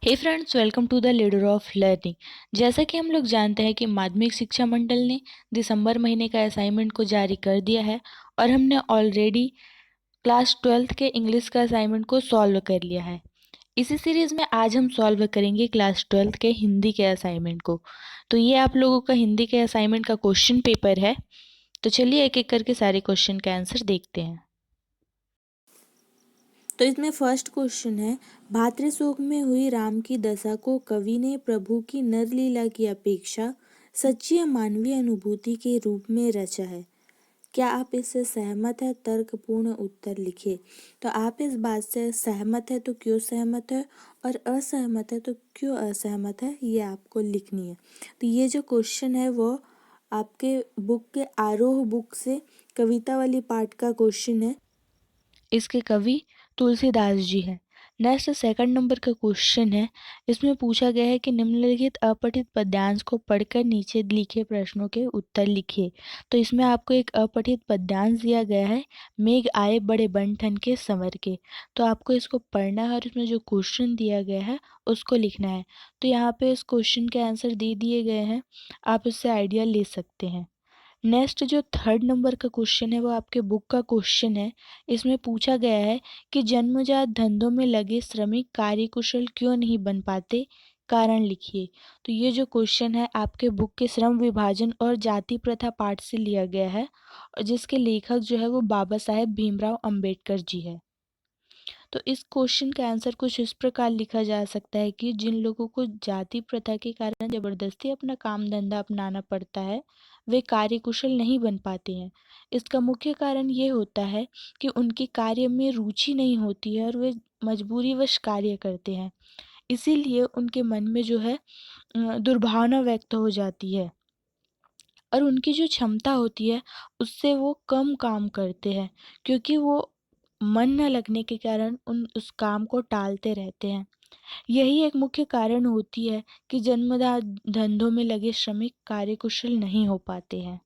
Hey friends, welcome to the leader of learning. जैसा कि हम लोग जानते हैं कि माध्यमिक शिक्षा मंडल ने दिसंबर महीने का असाइनमेंट को जारी कर दिया है और हमने ऑलरेडी क्लास 12th के इंग्लिश का असाइनमेंट को सॉल्व कर लिया है। इसी सीरीज़ में आज हम सॉल्व करेंगे क्लास 12th के हिंदी के असाइनमेंट को। तो ये आप लोगों का हिंदी के असाइनमेंट का क्वेश्चन पेपर है। तो चलिए एक एक करके सारे क्वेश्चन का आंसर देखते हैं। तो इसमें फर्स्ट क्वेश्चन है, भातृशोक में हुई राम की दशा को कवि ने प्रभु की नरलीला की अपेक्षा सच्ची मानवीय अनुभूति के रूप में रचा है। क्या आप इससे सहमत है? तर्कपूर्ण उत्तर लिखिए। तो आप इस बात से सहमत है तो क्यों सहमत है, और असहमत है तो क्यों असहमत है, ये आपको लिखनी है। तो ये जो क्वेश्चन है वो आपके बुक के आरोह बुक से कविता वाली पार्ट का क्वेश्चन है। इसके कवि तुलसीदास जी हैं। नेक्स्ट सेकंड नंबर का क्वेश्चन है। इसमें पूछा गया है कि निम्नलिखित अपठित पद्यांश को पढ़कर नीचे लिखे प्रश्नों के उत्तर लिखिए। तो इसमें आपको एक अपठित पद्यांश दिया गया है, मेघ आए बड़े बन ठन के संवर के। तो आपको इसको पढ़ना है और इसमें जो क्वेश्चन दिया गया है उसको लिखना है। तो यहाँ पे इस क्वेश्चन के आंसर दे दिए गए हैं, आप इससे आइडिया ले सकते हैं। नेक्स्ट जो थर्ड नंबर का क्वेश्चन है वो आपके बुक का क्वेश्चन है। इसमें पूछा गया है कि जन्मजात धंधों में लगे श्रमिक कार्यकुशल क्यों नहीं बन पाते, कारण लिखिए। तो ये जो क्वेश्चन है आपके बुक के श्रम विभाजन और जाति प्रथा पाठ से लिया गया है और जिसके लेखक जो है वो बाबा साहेब भीमराव अंबेडकर जी है। तो इस क्वेश्चन का आंसर कुछ इस प्रकार लिखा जा सकता है कि जिन लोगों को जाति प्रथा के कारण जबरदस्ती अपना काम धंधा अपनाना पड़ता है वे कार्यकुशल नहीं बन पाते हैं। इसका मुख्य कारण ये होता है कि उनके कार्य में रुचि नहीं होती है और वे मजबूरीवश कार्य करते हैं। इसीलिए उनके मन में जो है दुर्भावना व्यक्त हो जाती है और उनकी जो क्षमता होती है उससे वो कम काम करते हैं, क्योंकि वो मन न लगने के कारण उस काम को टालते रहते हैं। यही एक मुख्य कारण होती है कि जन्मजात धंधों में लगे श्रमिक कार्यकुशल नहीं हो पाते हैं।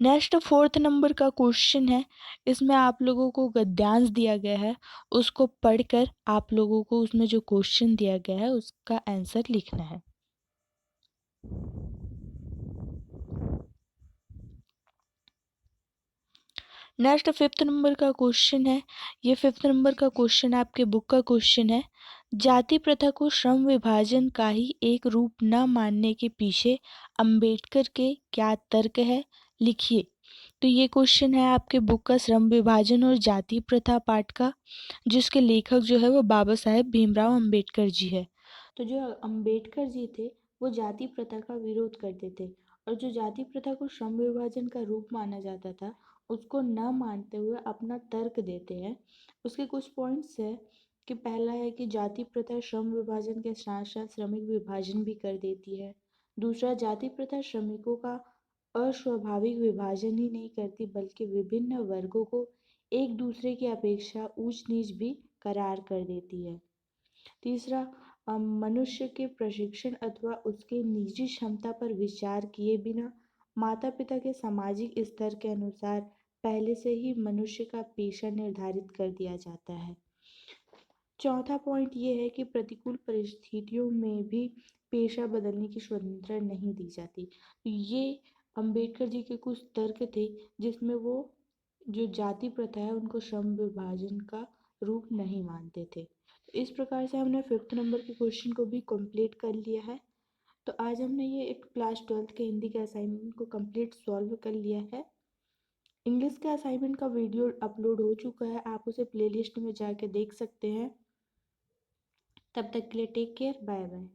नेक्स्ट फोर्थ नंबर का क्वेश्चन है। इसमें आप लोगों को गद्यांश दिया गया है, उसको पढ़कर आप लोगों को उसमें जो क्वेश्चन दिया गया है उसका आंसर लिखना है। नेक्स्ट फिफ्थ नंबर का क्वेश्चन है। ये फिफ्थ नंबर का क्वेश्चन आपके बुक का क्वेश्चन है। जाति प्रथा को श्रम विभाजन का ही एक रूप न मानने के पीछे अंबेडकर के क्या तर्क है, लिखिए। तो ये क्वेश्चन है आपके बुक का श्रम विभाजन और जाति प्रथा पाठ का, जिसके लेखक जो है वो बाबा साहेब भीमराव अंबेडकर जी है। तो जो अंबेडकर जी थे वो जाति प्रथा का विरोध करते थे और जो जाति प्रथा को श्रम विभाजन का रूप माना जाता था उसको न मानते हुए अपना तर्क देते हैं। उसके कुछ पॉइंट्स है कि पहला है कि जाति प्रथा श्रम विभाजन के साथ साथ श्रमिक विभाजन भी कर देती है। दूसरा, जाति प्रथा श्रमिकों का अस्वाभाविक विभाजन ही नहीं करती बल्कि विभिन्न वर्गों को एक दूसरे की अपेक्षा ऊंच नीच भी करार कर देती है। तीसरा, मनुष्य के प्रशिक्षण अथवा उसके निजी क्षमता पर विचार किए बिना माता पिता के सामाजिक स्तर के अनुसार पहले से ही मनुष्य का पेशा निर्धारित कर दिया जाता है। चौथा पॉइंट ये है कि प्रतिकूल परिस्थितियों में भी पेशा बदलने की स्वतंत्रता नहीं दी जाती। ये अंबेडकर जी के कुछ तर्क थे जिसमें वो जो जाति प्रथा है उनको श्रम विभाजन का रूप नहीं मानते थे। तो इस प्रकार से हमने फिफ्थ नंबर के क्वेश्चन को भी कंप्लीट कर लिया है। तो आज हमने ये एक क्लास 12th के हिंदी के असाइनमेंट को कंप्लीट सॉल्व कर लिया है। इंग्लिश के असाइनमेंट का वीडियो अपलोड हो चुका है, आप उसे प्लेलिस्ट में जाके देख सकते हैं। तब तक के लिए टेक केयर, बाय बाय।